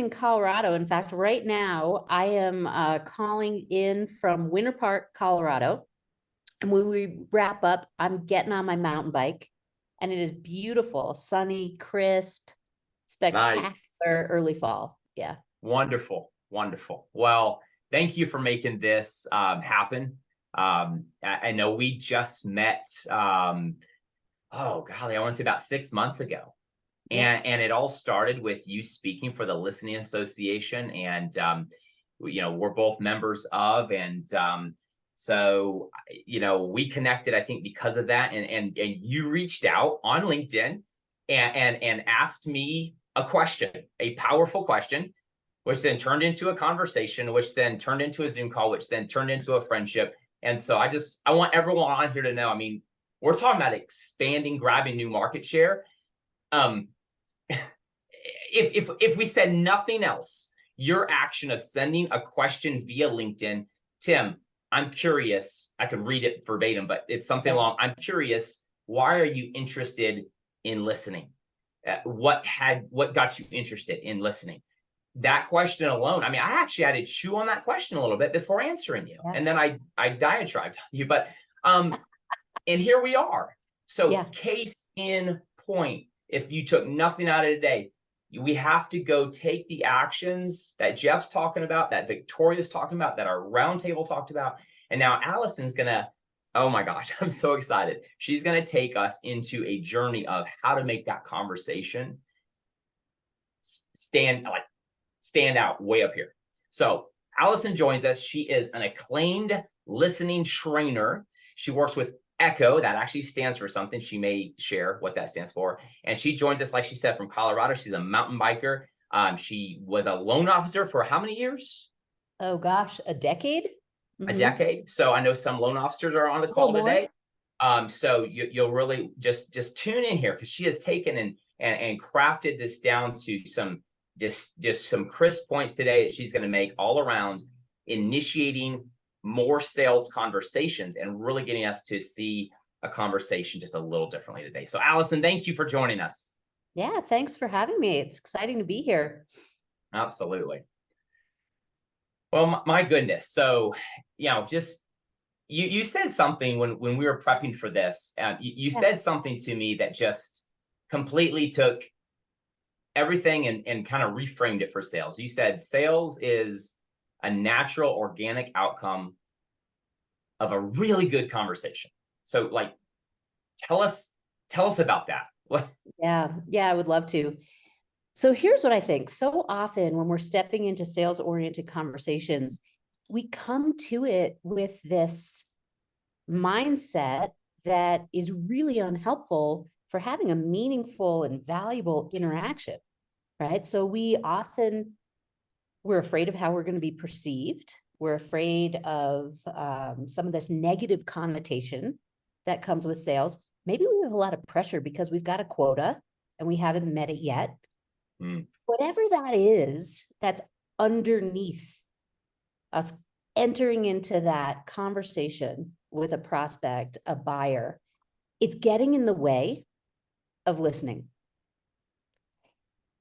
in Colorado. In fact, right now I am calling in from Winter Park, Colorado. And when we wrap up, I'm getting on my mountain bike, and it is beautiful, sunny, crisp, Nice. spectacular early fall. Yeah. Wonderful. Wonderful. Well, thank you for making this happen. I know we just met, oh, golly, I want to say about 6 months ago. Yeah. And it all started with you speaking for the Listening Association. And, we're both members of, and so, we connected, I think, because of that. And you reached out on LinkedIn and asked me a question, a powerful question, which then turned into a conversation, which then turned into a Zoom call, which then turned into a friendship. And so I want everyone on here to know, I mean, we're talking about expanding, grabbing new market share. If we said nothing else, your action of sending a question via LinkedIn, Tim, I'm curious, I could read it verbatim, but it's something along, I'm curious, why are you interested in listening? What got you interested in listening? That question alone, I mean, I actually had to chew on that question a little bit before answering you. Yeah. And then I diatribed on you, but and here we are. So Yeah. case in point, if you took nothing out of today, we have to go take the actions that Jeff's talking about, that Victoria's talking about, that our roundtable talked about. And now Allison's gonna, oh my gosh, I'm so excited. She's gonna take us into a journey of how to make that conversation stand out way up here. So Allison joins us. She is an acclaimed listening trainer. She works with ECHO. That actually stands for something. She may share what that stands for. And she joins us, like she said, from Colorado. She's a mountain biker. She was a loan officer for how many years? Oh gosh, a decade? A decade. So I know some loan officers are on the call today. So you'll really just tune in here, because she has taken and crafted this down to some just some crisp points today that she's going to make all around initiating more sales conversations and really getting us to see a conversation just a little differently today. So Allison, thank you for joining us. Yeah, thanks for having me. It's exciting to be here. Absolutely. Well, my goodness. So, just you said something when we were prepping for this. You said something to me that just completely took everything and kind of reframed it for sales. You said sales is a natural, organic outcome of a really good conversation. So, like, tell us about that. Yeah, I would love to. So here's what I think. So often when we're stepping into sales-oriented conversations, we come to it with this mindset that is really unhelpful for having a meaningful and valuable interaction, right? So we're afraid of how we're going to be perceived. We're afraid of some of this negative connotation that comes with sales. Maybe we have a lot of pressure because we've got a quota and we haven't met it yet. Whatever that is, that's underneath us entering into that conversation with a prospect, a buyer, it's getting in the way of listening.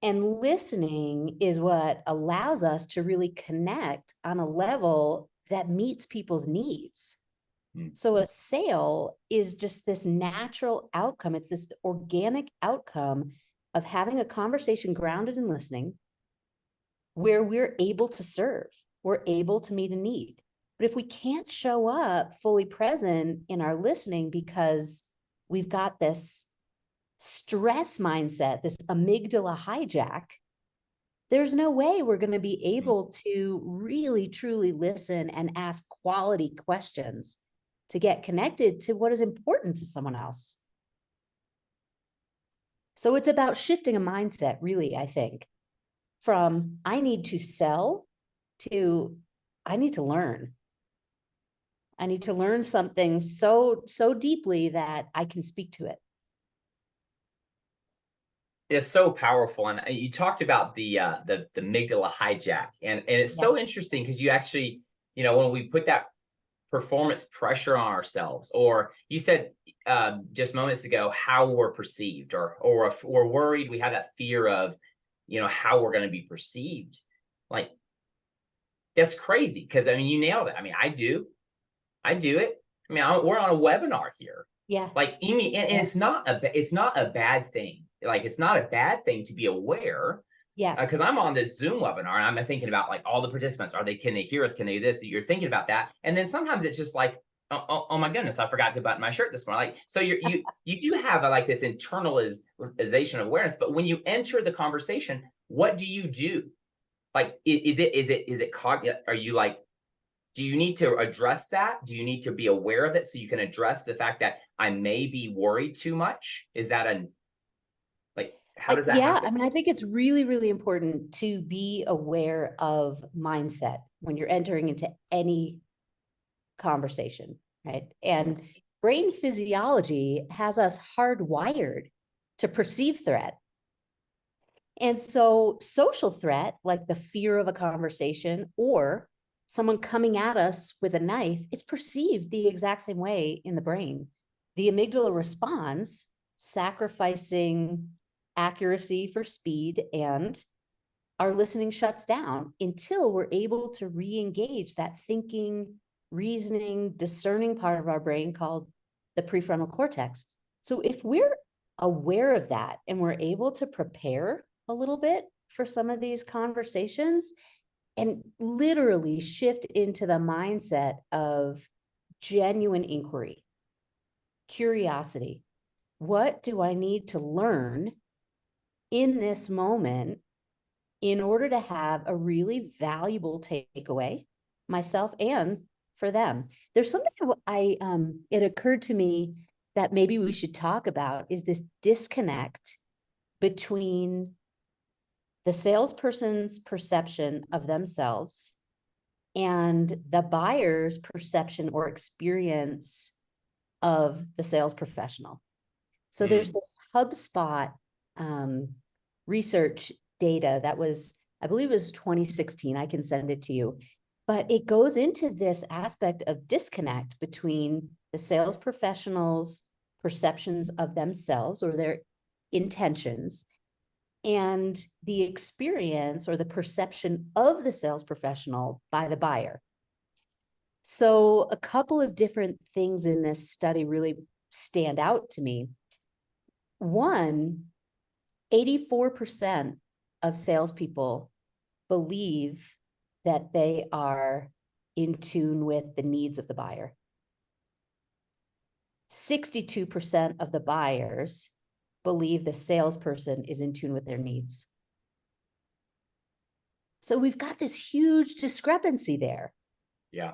And listening is what allows us to really connect on a level that meets people's needs. So a sale is just this natural outcome. It's this organic outcome of having a conversation grounded in listening, where we're able to serve, we're able to meet a need. But if we can't show up fully present in our listening because we've got this stress mindset, this amygdala hijack, there's no way we're going to be able to really, truly listen and ask quality questions to get connected to what is important to someone else. So it's about shifting a mindset, really, I think, from I need to sell to I need to learn. I need to learn something so deeply that I can speak to it. It's so powerful. And you talked about the amygdala hijack, and it's so interesting because you actually, when we put that performance pressure on ourselves, or you said just moments ago how we're perceived, or if we're worried, we have that fear of how we're going to be perceived. Like, that's crazy. Cause I mean, you nailed it. I mean, I do it. I mean, we're on a webinar here. Yeah. Like, and it's not a bad thing. Like, it's not a bad thing to be aware. Yes. Because I'm on this Zoom webinar and I'm thinking about like all the participants. Can they hear us? Can they do this? You're thinking about that. And then sometimes it's just like, oh my goodness, I forgot to button my shirt this morning. Like, so you do have like this internalization of awareness, but when you enter the conversation, what do you do? Like, is it cognitive? Are you like, do you need to address that? Do you need to be aware of it so you can address the fact that I may be worried too much? Is that how does that happen? I mean, I think it's really, really important to be aware of mindset when you're entering into any conversation, right? And brain physiology has us hardwired to perceive threat. And so social threat, like the fear of a conversation or someone coming at us with a knife, it's perceived the exact same way in the brain. The amygdala responds, sacrificing accuracy for speed, and our listening shuts down until we're able to re-engage that thinking, reasoning, discerning part of our brain called the prefrontal cortex. So if we're aware of that and we're able to prepare a little bit for some of these conversations and literally shift into the mindset of genuine inquiry, curiosity, what do I need to learn in this moment in order to have a really valuable takeaway, myself and for them? There's something it occurred to me that maybe we should talk about is this disconnect between the salesperson's perception of themselves and the buyer's perception or experience of the sales professional. So there's this HubSpot research data that was, I believe it was 2016. I can send it to you, but it goes into this aspect of disconnect between the sales professional's perceptions of themselves or their intentions and the experience or the perception of the sales professional by the buyer. So a couple of different things in this study really stand out to me. One, 84% of salespeople believe that they are in tune with the needs of the buyer. 62% of the buyers believe the salesperson is in tune with their needs. So we've got this huge discrepancy there. Yeah.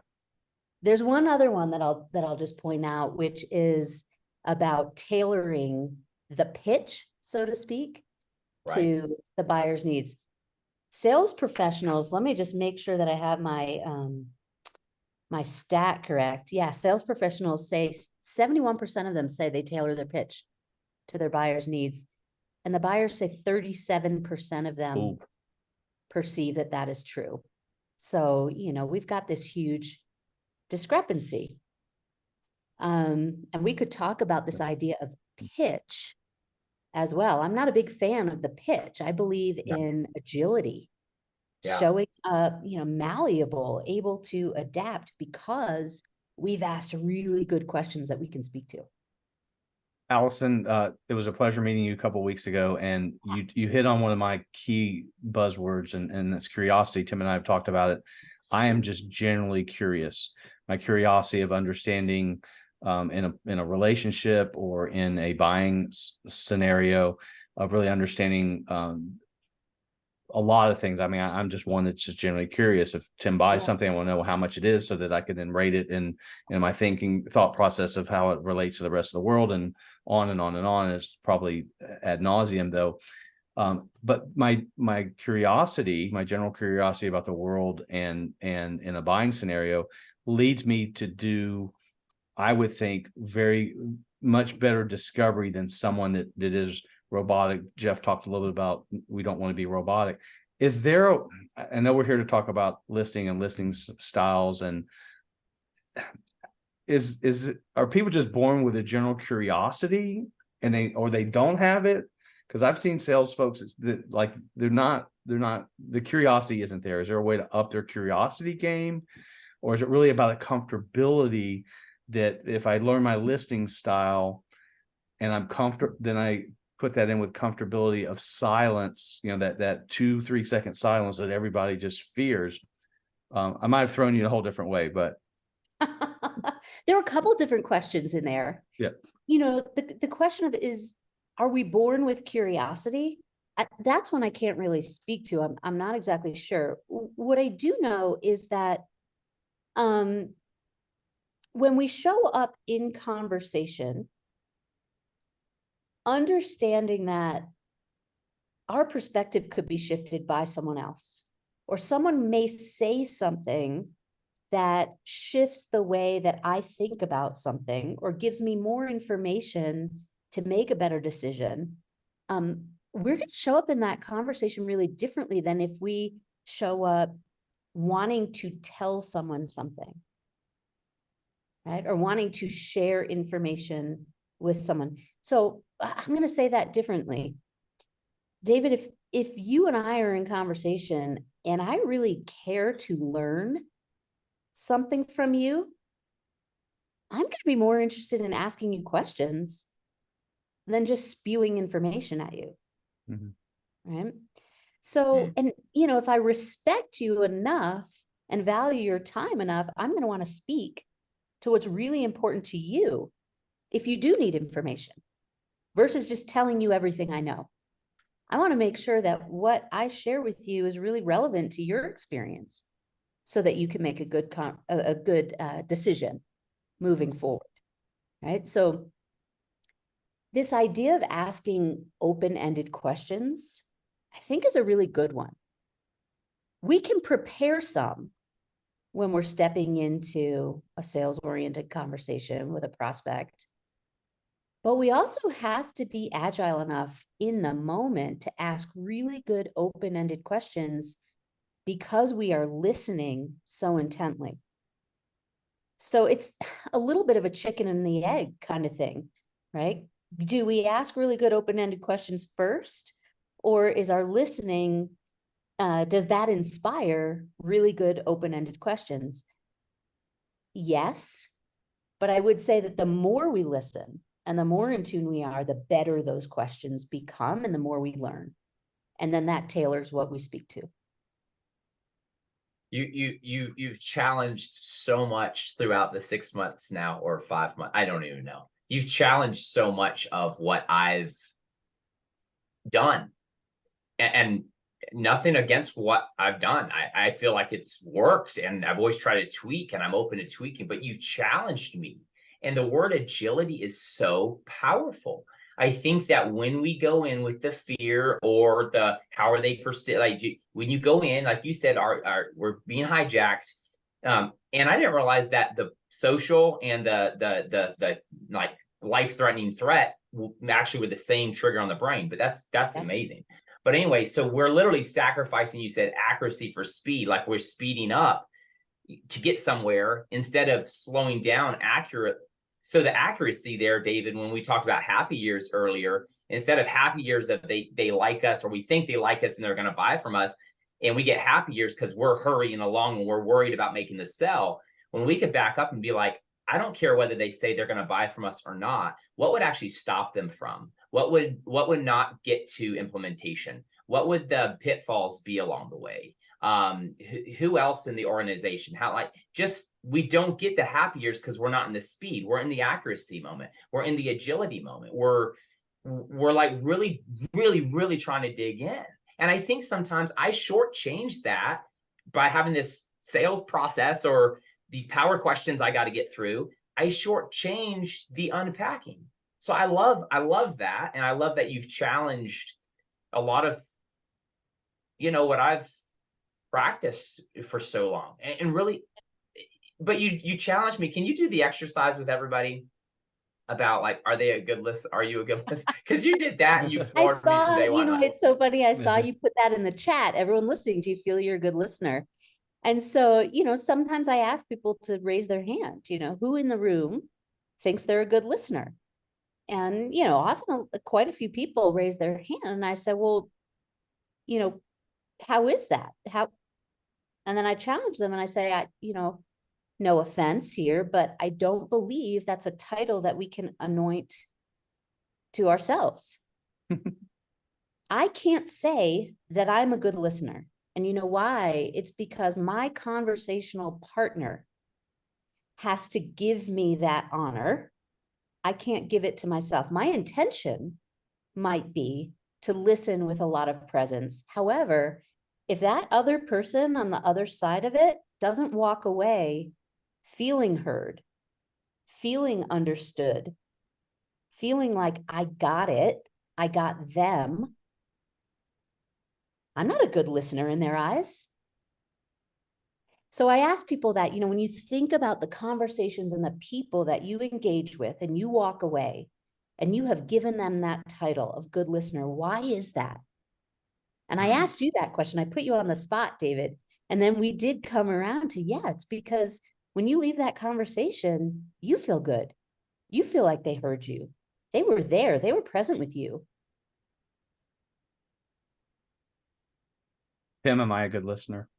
There's one other one that I'll just point out, which is about tailoring the pitch, so to speak, to the buyer's needs. Sales professionals, let me just make sure that I have my my stat correct. Yeah, sales professionals say 71% of them say they tailor their pitch to their buyer's needs. And the buyers say 37% of them perceive that that is true. So, we've got this huge discrepancy. And we could talk about this idea of pitch as well. I'm not a big fan of the pitch. I believe in agility, showing up, malleable, able to adapt because we've asked really good questions that we can speak to. Allison, it was a pleasure meeting you a couple of weeks ago, and you hit on one of my key buzzwords, and that's curiosity. Tim and I have talked about it. I am just generally curious. My curiosity of understanding in a relationship or in a buying scenario, of really understanding a lot of things. I mean, I'm just one that's just generally curious. If Tim buys something, I want to know how much it is so that I can then rate it in my thought process of how it relates to the rest of the world, and on and on and on. It's probably ad nauseum though. But my curiosity, my general curiosity about the world and in a buying scenario leads me to do, I would think, very much better discovery than someone that is robotic. Jeff talked a little bit about, we don't want to be robotic. Is there, I know we're here to talk about listing and listing styles, and are people just born with a general curiosity and they don't have it? Because I've seen sales folks that like they're not the curiosity isn't there. Is there a way to up their curiosity game, or is it really about a comfortability that if I learn my listing style and I'm comfortable, then I put that in with comfortability of silence, that 2-3 second silence that everybody just fears. I might have thrown you in a whole different way, but there were a couple different questions in there. Yeah. The question of are we born with curiosity? That's one I can't really speak to. I'm not exactly sure. What I do know is that when we show up in conversation, understanding that our perspective could be shifted by someone else, or someone may say something that shifts the way that I think about something, or gives me more information to make a better decision. We're going to show up in that conversation really differently than if we show up wanting to tell someone something, right? Or wanting to share information with someone. So I'm going to say that differently. David, if you and I are in conversation and I really care to learn something from you, I'm going to be more interested in asking you questions than just spewing information at you. Right? So, and if I respect you enough and value your time enough, I'm going to want to speak to what's really important to you if you do need information, versus just telling you everything I know. I want to make sure that what I share with you is really relevant to your experience, so that you can make a good decision moving forward, right? So this idea of asking open-ended questions, I think, is a really good one. We can prepare some when we're stepping into a sales-oriented conversation with a prospect, but we also have to be agile enough in the moment to ask really good open-ended questions, because we are listening so intently. So it's a little bit of a chicken and the egg kind of thing, right? Do we ask really good open-ended questions first, or is our listening, does that inspire really good open-ended questions? Yes, but I would say that the more we listen and the more in tune we are, the better those questions become and the more we learn. And then that tailors what we speak to. You've challenged so much throughout the 6 months now, or 5 months. I don't even know. You've challenged so much of what I've done, and nothing against what I've done. I feel like it's worked, and I've always tried to tweak, and I'm open to tweaking, but you've challenged me. And the word agility is so powerful. I think that when we go in with the fear or the how are they perceived, like when you go in, like you said, we're being hijacked, and I didn't realize that the social and the like life-threatening threat actually were the same trigger on the brain. But that's amazing. But anyway, so we're literally sacrificing, you said, accuracy for speed, like we're speeding up to get somewhere instead of slowing down accurate. So the accuracy there, David, when we talked about happy years earlier, instead of happy years of they like us, or we think they like us and they're going to buy from us, and we get happy years because we're hurrying along and we're worried about making the sell, when we could back up and be like, I don't care whether they say they're going to buy from us or not. What would actually stop them from? What would not get to implementation? What would the pitfalls be along the way? Who else in the organization? We don't get the happy years because we're not in the speed. We're in the accuracy moment. We're in the agility moment. We're like really, really, really trying to dig in. And I think sometimes I shortchange that by having this sales process or these power questions I got to get through. I shortchange the unpacking. So I love that. And I love that you've challenged a lot of, what I've practiced for so long, and really, but you challenged me. Can you do the exercise with everybody about like, are they a good listener? Are you a good listener? Because you did that and you floored me from day one. It's so funny. I saw you put that in the chat. Everyone listening, do you feel you're a good listener? And so, sometimes I ask people to raise their hand, who in the room thinks they're a good listener? And, often quite a few people raise their hand, and I said, well, how is that? And then I challenge them and I say, no offense here, but I don't believe that's a title that we can anoint to ourselves. I can't say that I'm a good listener. And you know why? It's because my conversational partner has to give me that honor. I can't give it to myself. My intention might be to listen with a lot of presence. However, if that other person on the other side of it doesn't walk away feeling heard, feeling understood, feeling like I got it, I got them, I'm not a good listener in their eyes. So I ask people that, when you think about the conversations and the people that you engage with and you walk away and you have given them that title of good listener, why is that? And I asked you that question. I put you on the spot, David. And then we did come around to, it's because when you leave that conversation, you feel good. You feel like they heard you. They were there. They were present with you. Tim, am I a good listener?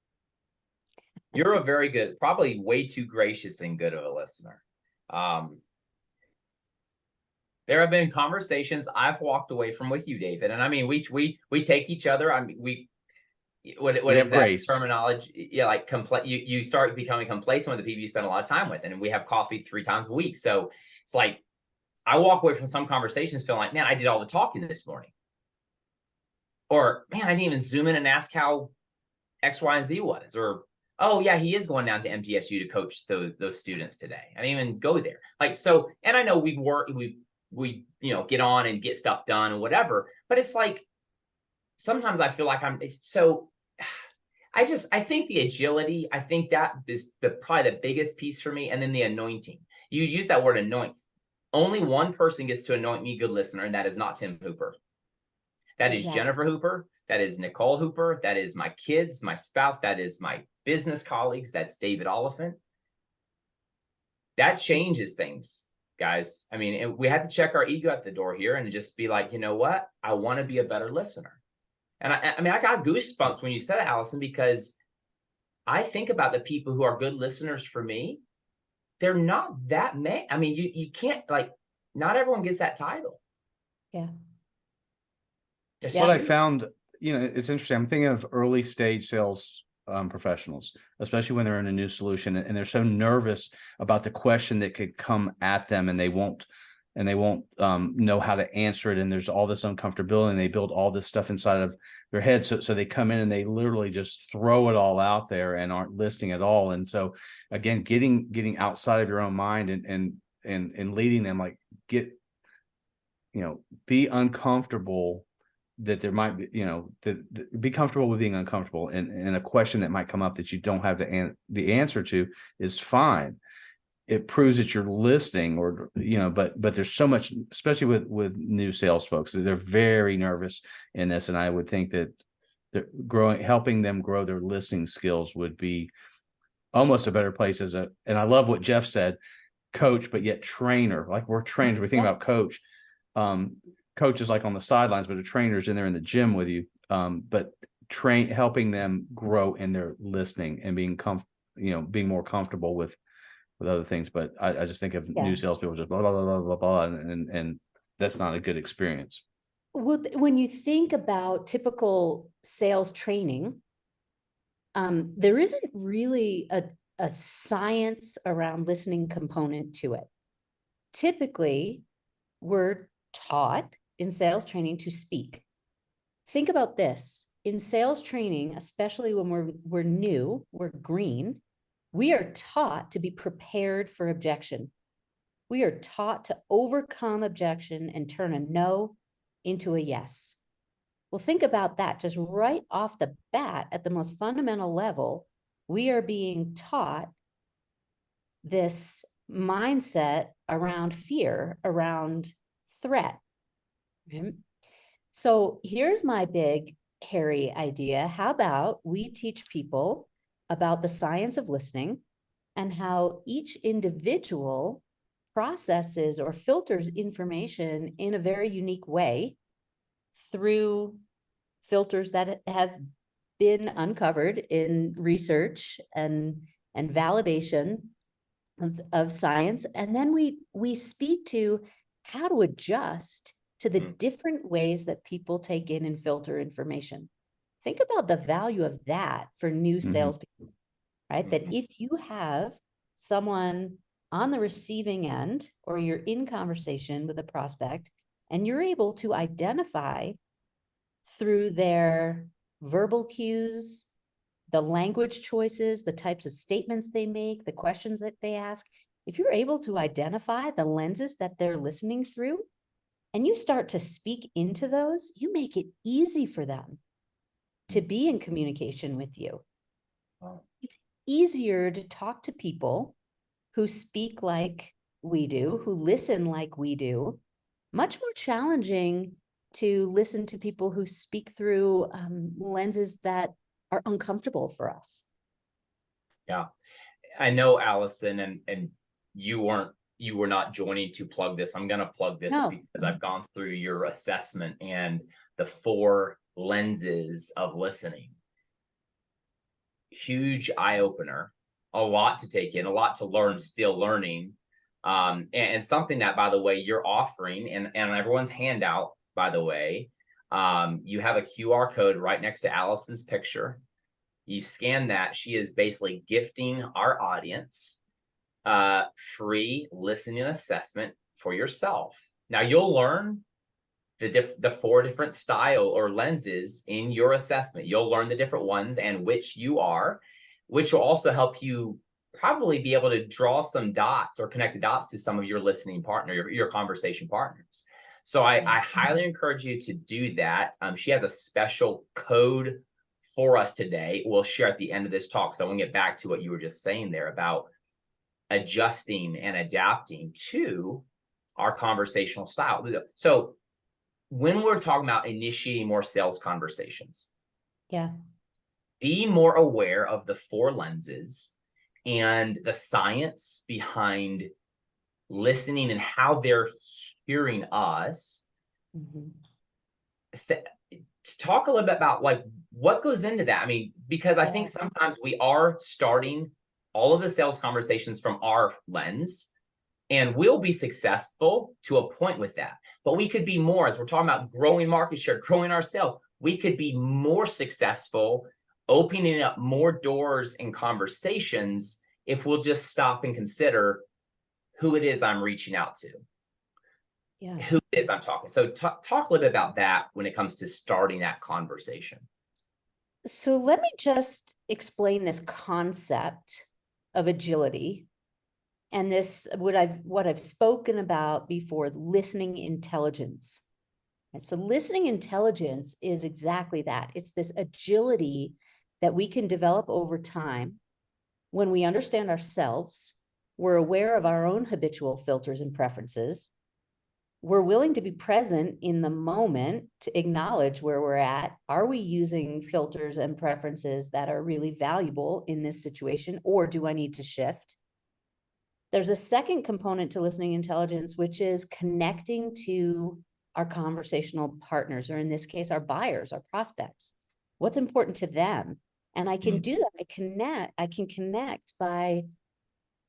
You're a very good, probably way too gracious and good of a listener. There have been conversations I've walked away from with you, David, and I mean, we take each other. I mean, what is that grace. Terminology? Yeah, like you start becoming complacent with the people you spend a lot of time with, and we have coffee 3 times a week. So it's like I walk away from some conversations feeling like, man, I did all the talking this morning, or man, I didn't even zoom in and ask how X, Y, and Z was, or oh yeah, he is going down to MTSU to coach those students today. I didn't even go there. Like so, and I know we get on and get stuff done and whatever, but it's like sometimes I feel like I think the agility, I think that is probably the biggest piece for me. And then the anointing. You use that word anoint. Only one person gets to anoint me good listener, and that is not Tim Hooper. That is Jennifer Hooper. That is Nicole Hooper. That is my kids, my spouse. That is my business colleagues. That's David Oliphant. That changes things, guys. I mean, we have to check our ego at the door here and just be like, you know what? I want to be a better listener. And I mean, I got goosebumps when you said it, Allison, because I think about the people who are good listeners for me. They're not that many. I mean, you can't, like, not everyone gets that title. Yeah. What I found, it's interesting. I'm thinking of early stage sales professionals, especially when they're in a new solution and they're so nervous about the question that could come at them, and they won't know how to answer it. And there's all this uncomfortability, and they build all this stuff inside of their head. So they come in and they literally just throw it all out there and aren't listening at all. And so again, getting outside of your own mind and leading them, like be uncomfortable that there might be, be comfortable with being uncomfortable, and a question that might come up that you don't have the answer to is fine. It proves that you're listening, or but there's so much, especially with new sales folks, they're very nervous in this, and I would think that helping them grow their listening skills would be almost a better place and I love what Jeff said, coach, but yet trainer. Like, we're trainers. We think about coach. Coach is like on the sidelines, but a trainer's in there in the gym with you. But helping them grow in their listening and being more comfortable with other things. But I just think of new salespeople just blah, blah, blah, blah, blah, and that's not a good experience. Well, when you think about typical sales training, there isn't really a science around listening component to it. Typically, we're taught in sales training to speak. Think about this. In sales training, especially when we're new, we're green, we are taught to be prepared for objection. We are taught to overcome objection and turn a no into a yes. Well, think about that just right off the bat. At the most fundamental level, we are being taught this mindset around fear, around threat. Okay? So here's my big, hairy idea. How about we teach people about the science of listening and how each individual processes or filters information in a very unique way through filters that have been uncovered in research and validation of science. And then we speak to how to adjust to the different ways that people take in and filter information. Think about the value of that for new salespeople, right? That if you have someone on the receiving end, or you're in conversation with a prospect, and you're able to identify through their verbal cues, the language choices, the types of statements they make, the questions that they ask, if you're able to identify the lenses that they're listening through, and you start to speak into those, you make it easy for them to be in communication with you. Wow. It's easier to talk to people who speak like we do, who listen like we do. Much more challenging to listen to people who speak through lenses that are uncomfortable for us. Yeah, I know, Allison, and you were not joining to plug this. I'm going to plug this No. because I've gone through your assessment and the 4 lenses of listening. Huge eye opener, a lot to take in, a lot to learn, still learning. And something that, by the way, you're offering, and everyone's handout, by the way, you have a QR code right next to Allison's picture. You scan that. She is basically gifting our audience free listening assessment for yourself. Now you'll learn the 4 different style or lenses in your assessment. You'll learn the different ones and which you are, which will also help you probably be able to draw some dots or connect the dots to some of your listening partner, your conversation partners. So I highly encourage you to do that. She has a special code for us today. We'll share at the end of this talk. So I want to get back to what you were just saying there about adjusting and adapting to our conversational style. So when we're talking about initiating more sales conversations, be more aware of the 4 lenses and the science behind listening and how they're hearing us. Talk a little bit about like what goes into that. I mean, because I think sometimes we are starting all of the sales conversations from our lens, and we'll be successful to a point with that. But we could be more, as we're talking about growing market share, growing our sales, we could be more successful opening up more doors and conversations if we'll just stop and consider who it is I'm reaching out to. Who it is I'm talking. So talk a little bit about that when it comes to starting that conversation. So let me just explain this concept of agility and this, what I've spoken about before, listening intelligence. And so listening intelligence is exactly that. It's this agility that we can develop over time when we understand ourselves, we're aware of our own habitual filters and preferences, we're willing to be present in the moment to acknowledge where we're at. Are we using filters and preferences that are really valuable in this situation, or do I need to shift? There's a second component to listening intelligence, which is connecting to our conversational partners, or in this case, our buyers, our prospects. What's important to them? And I can do that. I can connect by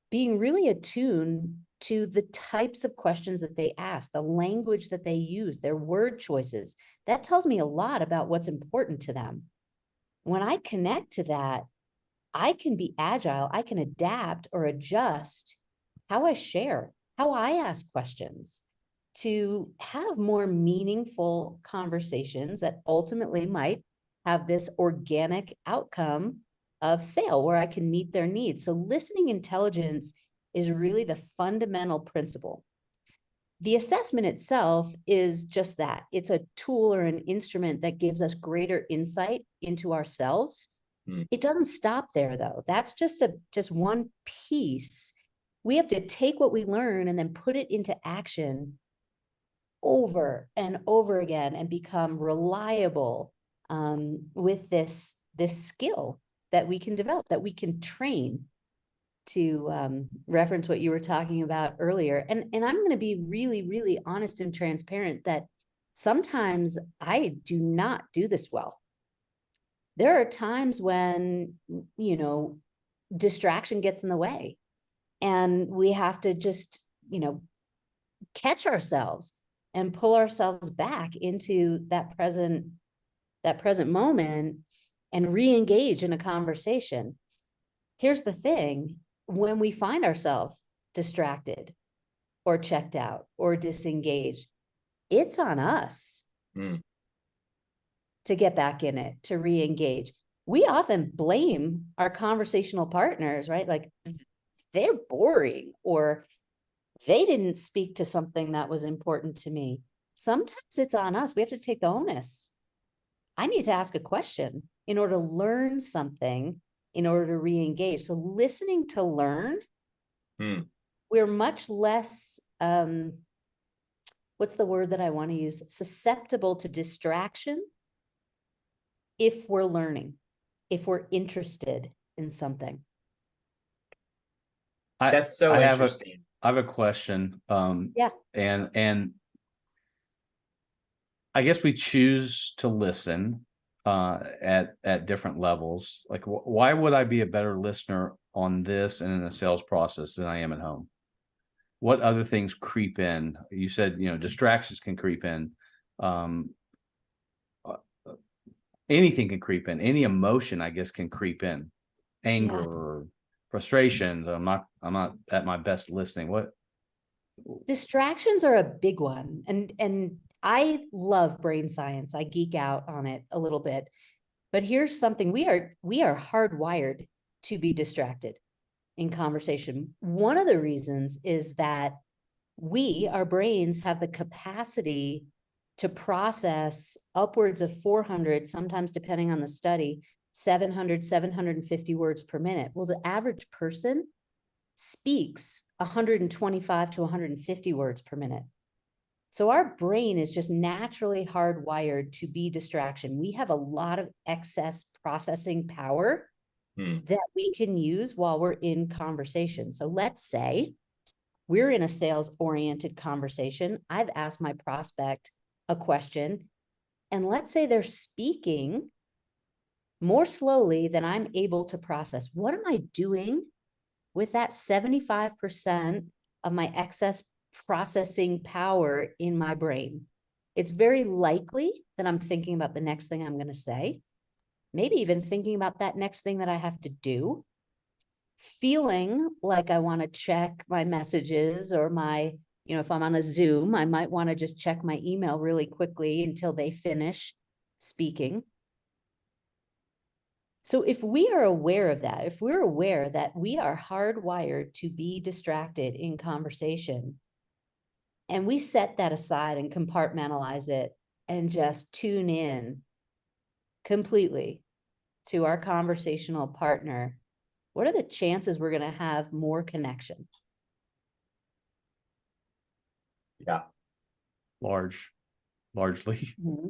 being really attuned to the types of questions that they ask, the language that they use, their word choices. That tells me a lot about what's important to them. When I connect to that, I can be agile. I can adapt or adjust how I share, how I ask questions to have more meaningful conversations that ultimately might have this organic outcome of sale where I can meet their needs. So listening intelligence is really the fundamental principle. The assessment itself is just that. It's a tool or an instrument that gives us greater insight into ourselves. It doesn't stop there, though. That's just one piece. We have to take what we learn and then put it into action over and over again and become reliable with this skill that we can develop, that we can train. reference what you were talking about earlier. And I'm going to be really, really honest and transparent that sometimes I do not do this well. There are times when, distraction gets in the way and we have to just, catch ourselves and pull ourselves back into that present moment and re-engage in a conversation. Here's the thing. When we find ourselves distracted or checked out or disengaged, it's on us to get back in it, to re-engage. We often blame our conversational partners, right? Like they're boring or they didn't speak to something that was important to me. Sometimes it's on us. We have to take the onus. I need to ask a question in order to learn something, in order to re-engage. So listening to learn, we're much less, what's the word that I want to use? Susceptible to distraction if we're learning, if we're interested in something. That's so interesting. I have a question. Yeah. And I guess we choose to listen at different levels. Like, why would I be a better listener on this and in the sales process than I am at home? What other things creep in? You said, distractions can creep in. Anything can creep in. Any emotion, I guess, can creep in. Anger or frustration. I'm not at my best listening. What? Distractions are a big one. And I love brain science. I geek out on it a little bit. But here's something: we are hardwired to be distracted in conversation. One of the reasons is that our brains have the capacity to process upwards of 400, sometimes depending on the study, 700, 750 words per minute. Well, the average person speaks 125 to 150 words per minute. So our brain is just naturally hardwired to be distraction. We have a lot of excess processing power that we can use while we're in conversation. So let's say we're in a sales-oriented conversation. I've asked my prospect a question, and let's say they're speaking more slowly than I'm able to process. What am I doing with that 75% of my excess processing power in my brain? It's very likely that I'm thinking about the next thing I'm going to say, maybe even thinking about that next thing that I have to do, feeling like I want to check my messages or if I'm on a Zoom, I might want to just check my email really quickly until they finish speaking. So if we are aware of that, if we're aware that we are hardwired to be distracted in conversation, and we set that aside and compartmentalize it and just tune in completely to our conversational partner, what are the chances we're going to have more connection? Yeah. Largely. Mm-hmm.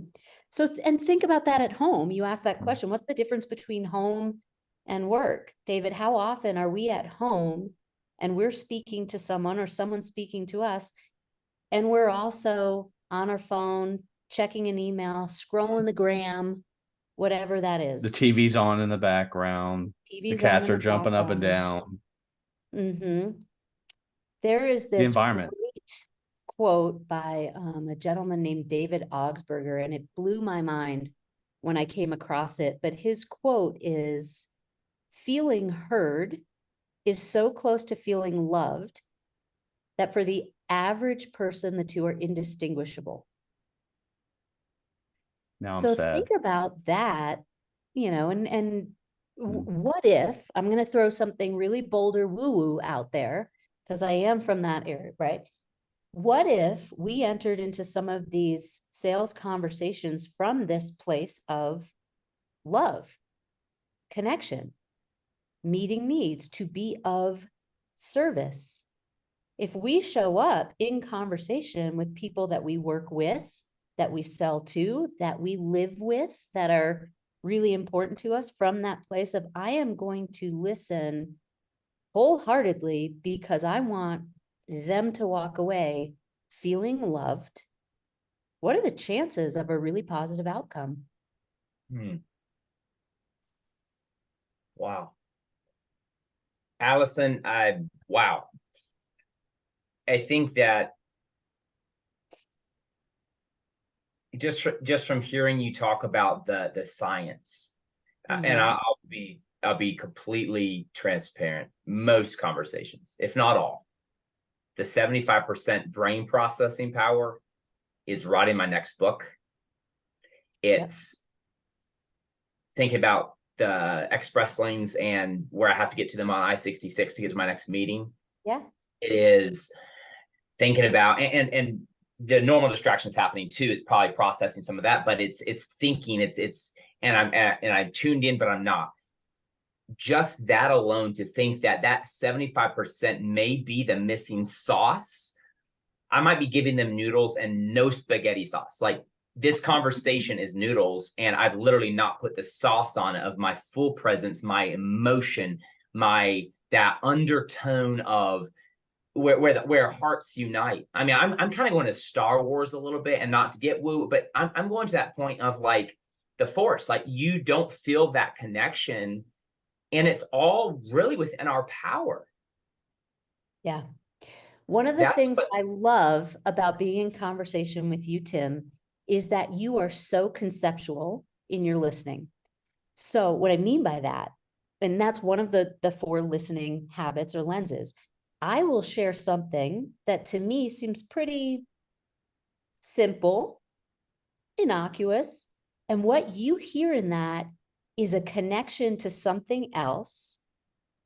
So, and think about that at home. You asked that question. What's the difference between home and work? David, how often are we at home and we're speaking to someone or someone's speaking to us, and we're also on our phone, checking an email, scrolling the gram, whatever that is. The TV's on in the background. The cats are jumping up and down. Mm-hmm. There is this environment. Great quote by a gentleman named David Augsburger, and it blew my mind when I came across it. But his quote is, "Feeling heard is so close to feeling loved that for the average person, the two are indistinguishable." Now I'm so sad. Think about that, and what if, I'm going to throw something really bold or woo-woo out there, because I am from that area, right? What if we entered into some of these sales conversations from this place of love, connection, meeting needs, to be of service? If we show up in conversation with people that we work with, that we sell to, that we live with, that are really important to us from that place of, I am going to listen wholeheartedly because I want them to walk away feeling loved, what are the chances of a really positive outcome? Wow. Allison, wow. I think that just from hearing you talk about the science, and I'll be completely transparent. Most conversations, if not all, the 75% brain processing power is writing my next book. It's thinking about the express lanes and where I have to get to them on I-66 to get to my next meeting. Yeah. It is thinking about, and the normal distractions happening too. It's probably processing some of that, but it's thinking, and I'm tuned in, but I'm not. Just that alone, to think that 75% may be the missing sauce. I might be giving them noodles and no spaghetti sauce. Like, this conversation is noodles, and I've literally not put the sauce on it of my full presence, my emotion, that undertone of where hearts unite. I mean, I'm kind of going to Star Wars a little bit, and not to get woo, but I'm going to that point of like the Force. Like, you don't feel that connection, and it's all really within our power. Yeah. One of the things I love about being in conversation with you, Tim, is that you are so conceptual in your listening. So what I mean by that, and that's one of the 4 listening habits or lenses, I will share something that to me seems pretty simple, innocuous, and what you hear in that is a connection to something else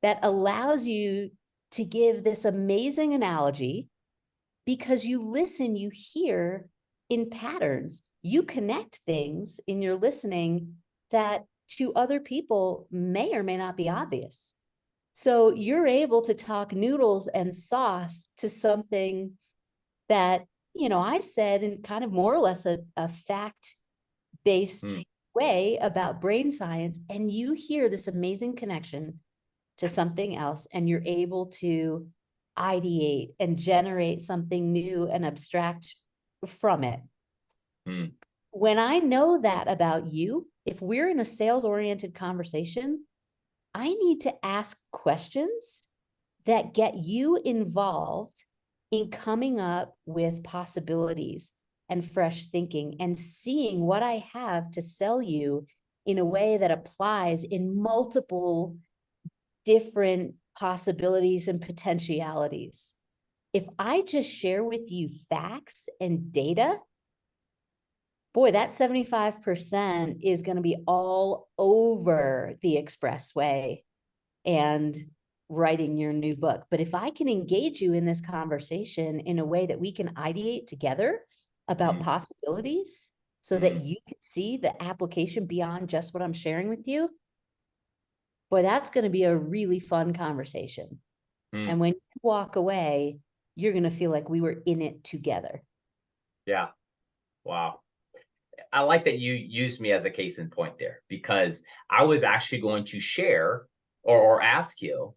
that allows you to give this amazing analogy, because you listen, you hear in patterns, you connect things in your listening that to other people may or may not be obvious. So you're able to talk noodles and sauce to something that, I said in kind of more or less a fact-based way about brain science, and you hear this amazing connection to something else, and you're able to ideate and generate something new and abstract from it. When I know that about you, if we're in a sales-oriented conversation, I need to ask questions that get you involved in coming up with possibilities and fresh thinking and seeing what I have to sell you in a way that applies in multiple different possibilities and potentialities. If I just share with you facts and data, boy, that 75% is going to be all over the expressway and writing your new book. But if I can engage you in this conversation in a way that we can ideate together about possibilities so that you can see the application beyond just what I'm sharing with you, boy, that's going to be a really fun conversation. And when you walk away, you're going to feel like we were in it together. Yeah. Wow. I like that you used me as a case in point there, because I was actually going to share or ask you,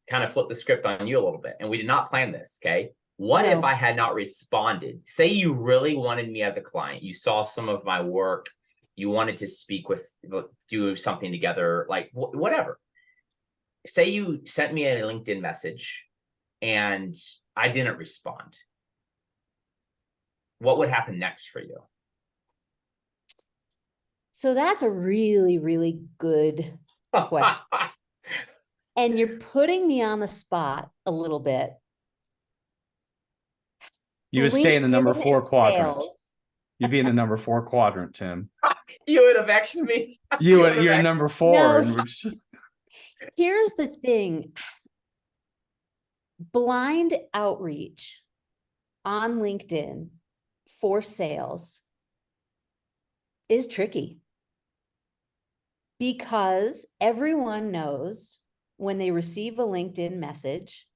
kind of flip the script on you a little bit. And we did not plan this. Okay. What if I had not responded? Say you really wanted me as a client, you saw some of my work, you wanted to speak with, do something together, like whatever. Say you sent me a LinkedIn message and I didn't respond. What would happen next for you? So that's a really, really good question. And you're putting me on the spot a little bit. You would stay in the number 4 quadrant. Sales. You'd be in the number 4 quadrant, Tim. You would have X'd me. You're number 4. No. And we're just... Here's the thing. Blind outreach on LinkedIn for sales is tricky, because everyone knows when they receive a LinkedIn message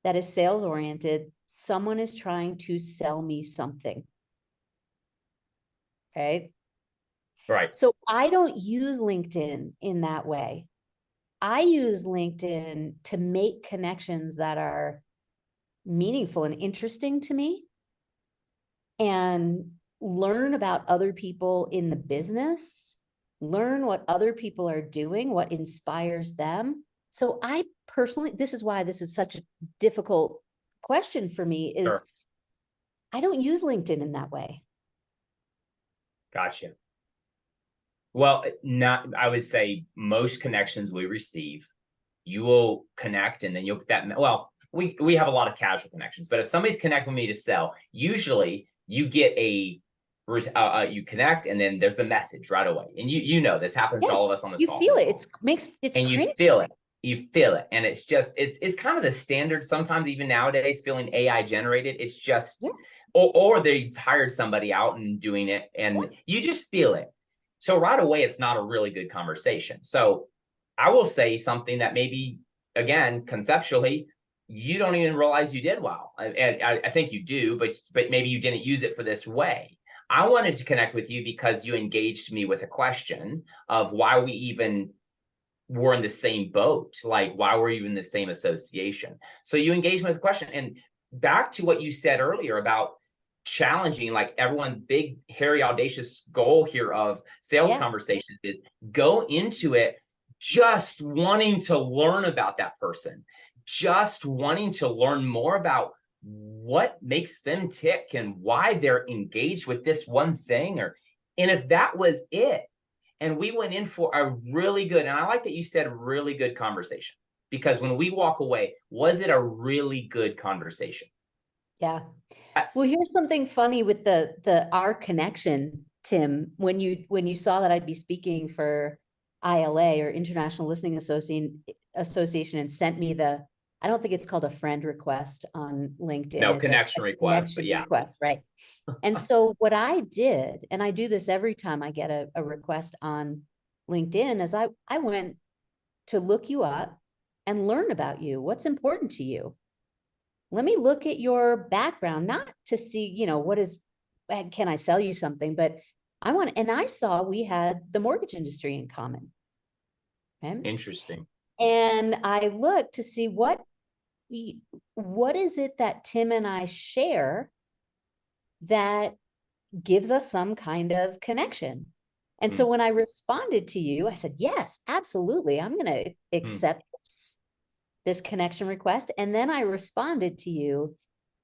that is sales oriented, someone is trying to sell me something. Okay. Right. So I don't use LinkedIn in that way. I use LinkedIn to make connections that are meaningful and interesting to me, and learn about other people in the business, learn what other people are doing, what inspires them. So I personally, this is why this is such a difficult question for me, is Sure. I don't use LinkedIn in that way. Gotcha. Well, I would say most connections we receive, you will connect and then you'll get that. Well, we have a lot of casual connections, but if somebody's connecting with me to sell, usually you get you connect and then there's the message right away. And you know, this happens to all of us on this You call. feel it. It's and cringy. you feel it. And it's kind of the standard, sometimes even nowadays, feeling AI generated. It's just, or they've hired somebody out and doing it and you just feel it. So right away, it's not a really good conversation. So I will say something that maybe, again, conceptually, you don't even realize you did well. I think you do, but maybe you didn't use it for this way. I wanted to connect with you because you engaged me with a question of why we even were in the same boat, like why we're even in the same association. So you engaged me with a question, and back to what you said earlier about challenging, like everyone's big, hairy, audacious goal here of sales conversations is go into it just wanting to learn about that person, just wanting to learn more about what makes them tick and why they're engaged with this one thing. And if that was it, and we went in for a really good, and I like that you said really good conversation, because when we walk away, was it a really good conversation? Yeah. Well, here's something funny with our connection, Tim. When you saw that I'd be speaking for ILA, or International Listening Association, and sent me I don't think it's called a friend request on LinkedIn. No, it's connection request, but yeah. Request, right. And so what I did, and I do this every time I get a request on LinkedIn, is I went to look you up and learn about you. What's important to you? Let me look at your background, not to see, can I sell you something, but and I saw we had the mortgage industry in common. Okay? Interesting. And I looked to see what is it that Tim and I share that gives us some kind of connection. And so when I responded to you, I said, yes, absolutely. I'm going to accept this connection request. And then I responded to you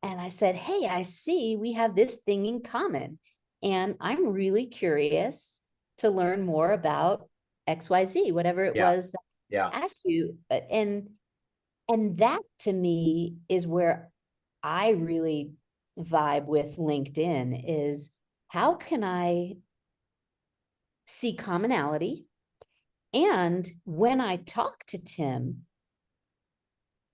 and I said, hey, I see we have this thing in common. And I'm really curious to learn more about XYZ, whatever it was that I asked you. And that to me is where I really vibe with LinkedIn, is how can I see commonality? And when I talk to Tim,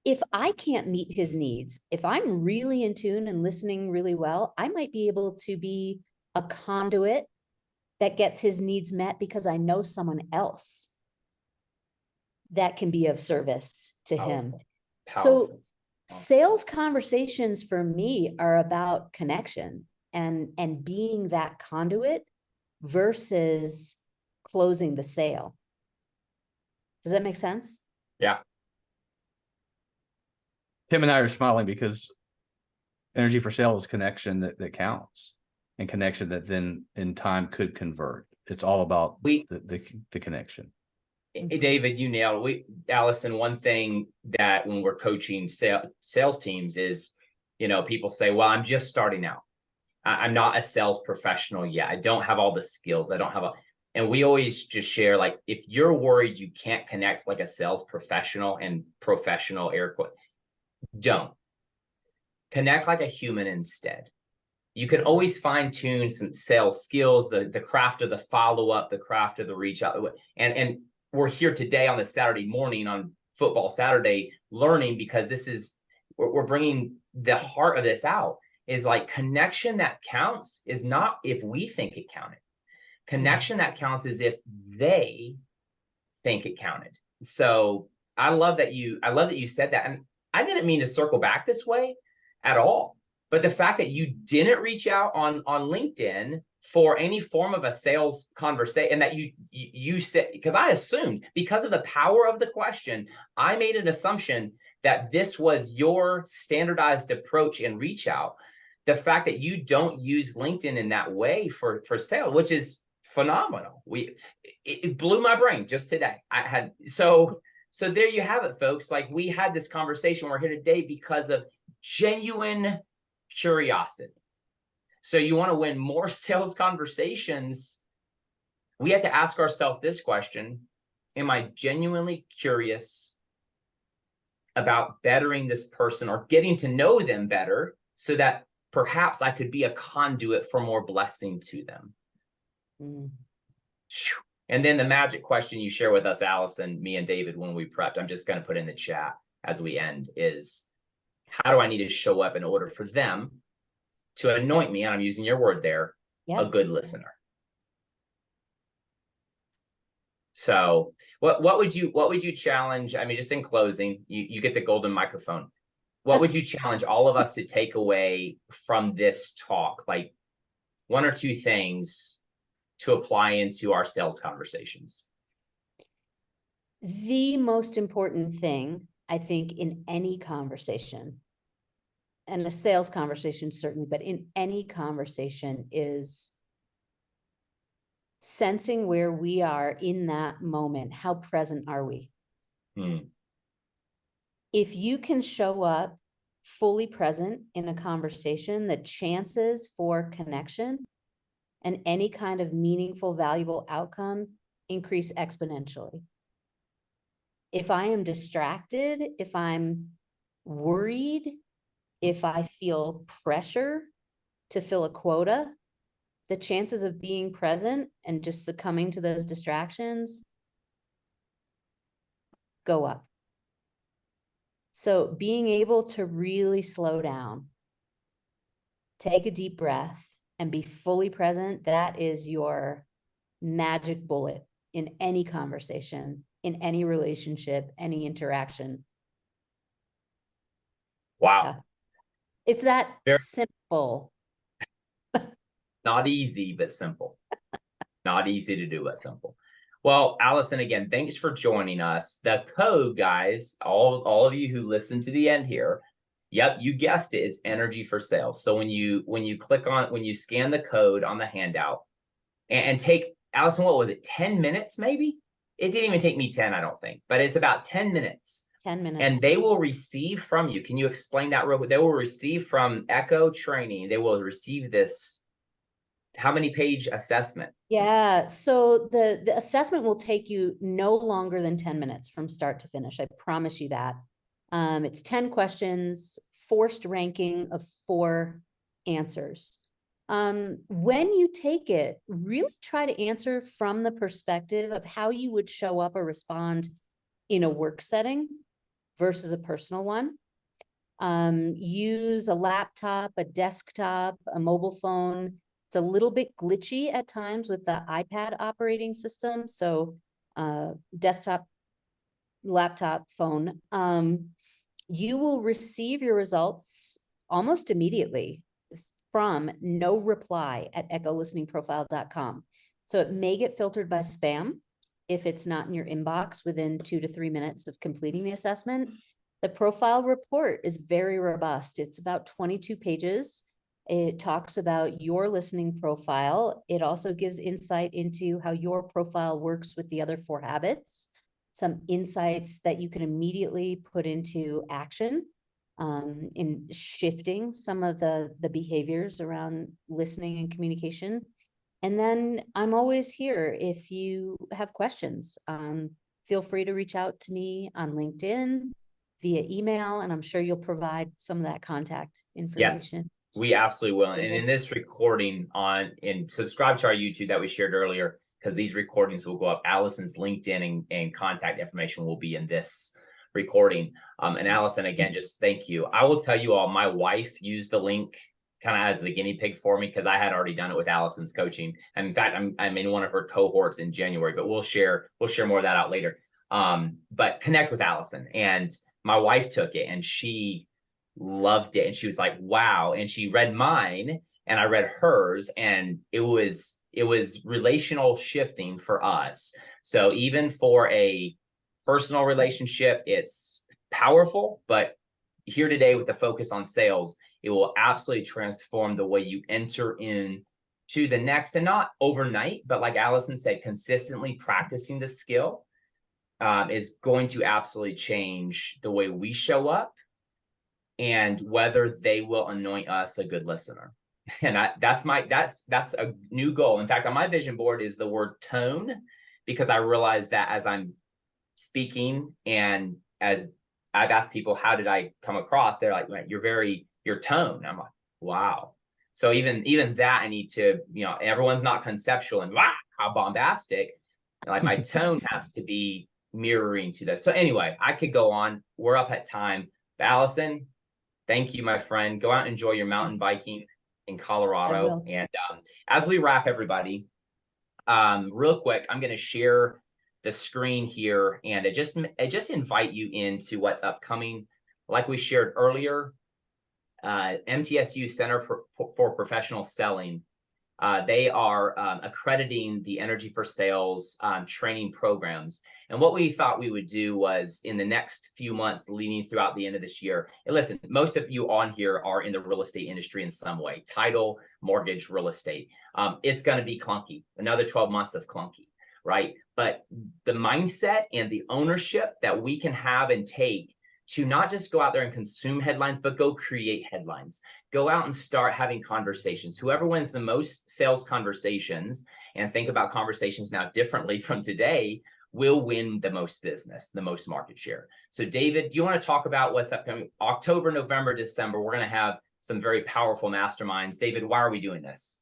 if I can't meet his needs, if I'm really in tune and listening really well, I might be able to be a conduit that gets his needs met because I know someone else that can be of service to him. So sales conversations for me are about connection and being that conduit versus closing the sale. Does that make sense? Yeah. Tim and I are smiling because Energy4Sales is connection that counts, and connection that then in time could convert. It's all about the connection. David, you nailed it. Allison, one thing that when we're coaching sales teams is, people say, well, I'm just starting out. I'm not a sales professional yet. I don't have all the skills. And we always just share, like, if you're worried you can't connect like a sales professional, and professional air quote, don't. Connect like a human instead. You can always fine tune some sales skills, the craft of the follow-up, the craft of the reach out. And we're here today on this Saturday morning, on Football Saturday, learning, because we're bringing the heart of this out, is like connection that counts is not if we think it counted. Connection that counts is if they think it counted. So I love that you said that. And I didn't mean to circle back this way at all. But the fact that you didn't reach out on LinkedIn for any form of a sales conversation, and that you said, because I assumed, because of the power of the question, I made an assumption that this was your standardized approach and reach out. The fact that you don't use LinkedIn in that way for sale, which is phenomenal. It blew my brain just today. So there you have it, folks. Like, we had this conversation. We're here today because of genuine curiosity. So you want to win more sales conversations, we have to ask ourselves this question: am I genuinely curious about bettering this person or getting to know them better, so that perhaps I could be a conduit for more blessing to them? And then the magic question you share with us, Allison, me and David, when we prepped, I'm just going to put in the chat as we end, is how do I need to show up in order for them to anoint me, and I'm using your word there, a good listener? So what would you challenge? I mean, just in closing, you get the golden microphone. What would you challenge all of us to take away from this talk? Like, one or two things to apply into our sales conversations. The most important thing, I think, in any conversation, and a sales conversation certainly, but in any conversation, is sensing where we are in that moment. How present are we? If you can show up fully present in a conversation, the chances for connection and any kind of meaningful, valuable outcome increase exponentially. If I am distracted, if I'm worried, if I feel pressure to fill a quota, the chances of being present and just succumbing to those distractions go up. So being able to really slow down, take a deep breath, and be fully present, that is your magic bullet in any conversation, in any relationship, any interaction. Wow. Yeah. It's that simple. Not easy, but simple. Not easy to do, but simple. Well, Allison, again, thanks for joining us. The code, guys, all of you who listen to the end here, yep, you guessed it. It's Energy4Sales. So when you scan the code on the handout and take, Allison, what was it, 10 minutes maybe? It didn't even take me 10, I don't think, but it's about 10 minutes. 10 minutes. And they will receive from you. Can you explain that real quick? They will receive from Echo Training. They will receive this, how many page assessment? Yeah, so the assessment will take you no longer than 10 minutes from start to finish. I promise you that. It's 10 questions, forced ranking of 4 answers. When you take it, really try to answer from the perspective of how you would show up or respond in a work setting versus a personal one. Use a laptop, a desktop, a mobile phone. It's a little bit glitchy at times with the iPad operating system. So desktop, laptop, phone. You will receive your results almost immediately from no reply at echolisteningprofile.com. So it may get filtered by spam if it's not in your inbox within 2 to 3 minutes of completing the assessment. The profile report is very robust. It's about 22 pages. It talks about your listening profile. It also gives insight into how your profile works with the other 4 habits, some insights that you can immediately put into action in shifting some of the behaviors around listening and communication. And then I'm always here if you have questions. Feel free to reach out to me on LinkedIn, via email, and I'm sure you'll provide some of that contact information. Yes, we absolutely will. And in this recording and subscribe to our YouTube that we shared earlier, because these recordings will go up. Allison's LinkedIn and contact information will be in this recording. And Allison, again, just thank you. I will tell you all, my wife used the link kind of as the guinea pig for me, because I had already done it with Allison's coaching. And in fact, I'm in one of her cohorts in January, but we'll share more of that out later. But connect with Allison. And my wife took it and she loved it. And she was like, wow. And she read mine and I read hers, and it was relational shifting for us. So even for a personal relationship, it's powerful, but here today with the focus on sales, it will absolutely transform the way you enter in to the next, and not overnight, but like Allison said, consistently practicing the skill is going to absolutely change the way we show up and whether they will anoint us a good listener. And that's a new goal. In fact, on my vision board is the word tone, because I realize that as I'm speaking and as I've asked people, how did I come across? They're like, your tone. I'm like, wow. So even that I need to, everyone's not conceptual and wow, how bombastic. Like my tone has to be mirroring to that. So anyway, I could go on. We're up at time. But Allison, thank you, my friend. Go out and enjoy your mountain biking in Colorado. And as we wrap, everybody, real quick, I'm going to share the screen here, and I just invite you into what's upcoming. Like we shared earlier, MTSU Center for Professional Selling, they are accrediting the Energy4Sales training programs. And what we thought we would do was, in the next few months leading throughout the end of this year, and listen, most of you on here are in the real estate industry in some way, title, mortgage, real estate. It's going to be clunky, another 12 months of clunky, right? But the mindset and the ownership that we can have and take to not just go out there and consume headlines, but go create headlines. Go out and start having conversations. Whoever wins the most sales conversations, and think about conversations now differently from today, will win the most business, the most market share. So David, do you want to talk about what's upcoming? October, November, December, we're going to have some very powerful masterminds. David, why are we doing this?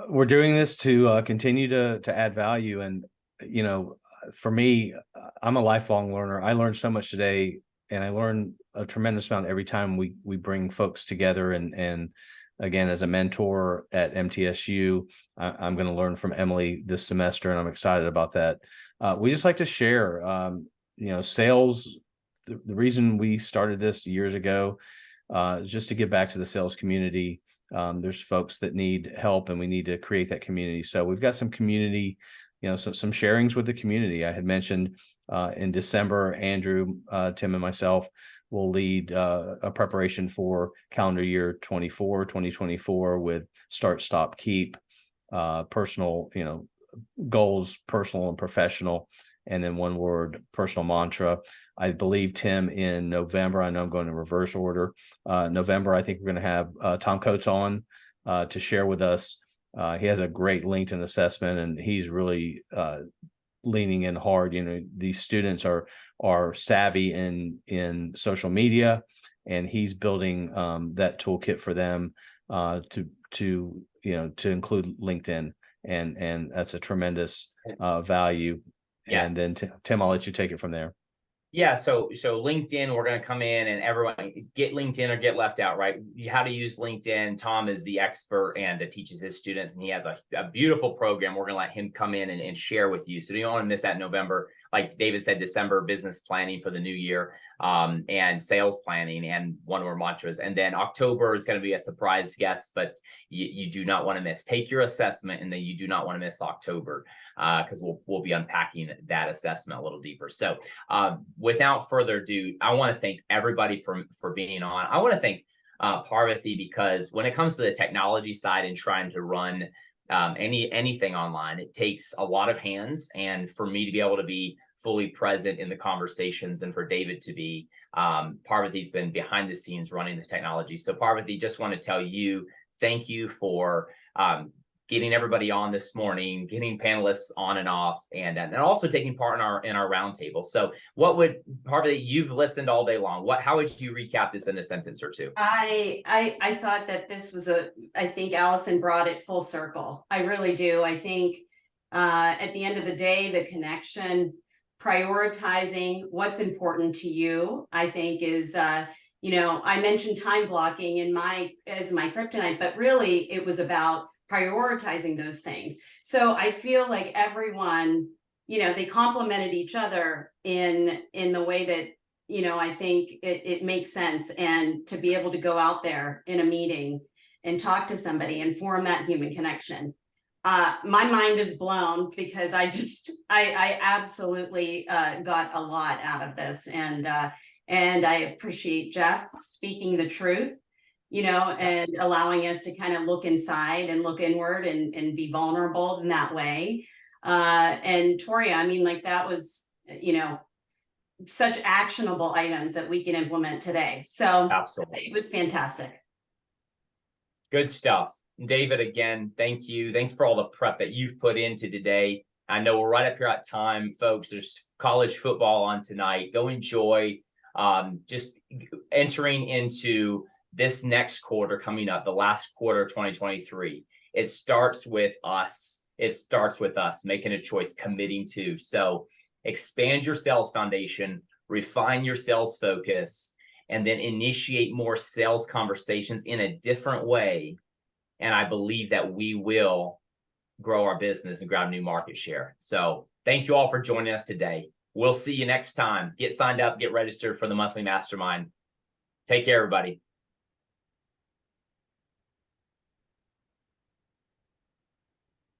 We're doing this to continue to add value. And, for me, I'm a lifelong learner. I learned so much today, and I learn a tremendous amount every time we bring folks together. And again, as a mentor at MTSU, I'm going to learn from Emily this semester, and I'm excited about that. We just like to share, sales. The reason we started this years ago is just to give back to the sales community. There's folks that need help, and we need to create that community. So we've got some community, some sharings with the community. I had mentioned in December, Andrew, Tim, and myself will lead a preparation for calendar year 2024 with start, stop, keep, personal, goals, personal and professional, and then one word, personal mantra. I believe, Tim, in November, I know I'm going in reverse order. November, I think we're going to have Tom Coates on to share with us. He has a great LinkedIn assessment, and he's really leaning in hard. These students are savvy in social media, and he's building that toolkit for them to include LinkedIn, and that's a tremendous value. Yes. And then Tim, I'll let you take it from there. Yeah, so LinkedIn, we're going to come in and everyone get LinkedIn or get left out, right? How to use LinkedIn. Tom is the expert and teaches his students, and he has a beautiful program. We're going to let him come in and share with you. So you don't want to miss that in November. Like David said, December, business planning for the new year, and sales planning, and one-word mantras. And then October is going to be a surprise guest, but you do not want to miss. Take your assessment, and then you do not want to miss October, because we'll be unpacking that assessment a little deeper. So without further ado, I want to thank everybody for being on. I want to thank Parvati, because when it comes to the technology side and trying to run anything online, it takes a lot of hands. And for me to be able to be fully present in the conversations, and for David to be, Parvati's been behind the scenes running the technology. So Parvati, just want to tell you, thank you for getting everybody on this morning, getting panelists on and off, and also taking part in our roundtable. So Parvati, you've listened all day long. How would you recap this in a sentence or two? I thought that this was I think Allison brought it full circle. I really do. I think at the end of the day, the connection, prioritizing what's important to you, I think is, I mentioned time blocking as my kryptonite, but really it was about prioritizing those things. So I feel like everyone, they complemented each other in the way that, I think it makes sense. And to be able to go out there in a meeting and talk to somebody and form that human connection. My mind is blown because I absolutely got a lot out of this, and I appreciate Jeff speaking the truth, and allowing us to kind of look inside and look inward and be vulnerable in that way. And Toria, I mean, like that was, such actionable items that we can implement today. So Absolutely. It was fantastic. Good stuff. David, again, thank you. Thanks for all the prep that you've put into today. I know we're right up here at time, folks. There's college football on tonight. Go enjoy just entering into this next quarter coming up, the last quarter of 2023. It starts with us. It starts with us making a choice, committing to. So expand your sales foundation, refine your sales focus, and then initiate more sales conversations in a different way. And I believe that we will grow our business and grab new market share. So thank you all for joining us today. We'll see you next time. Get signed up, get registered for the monthly mastermind. Take care, everybody.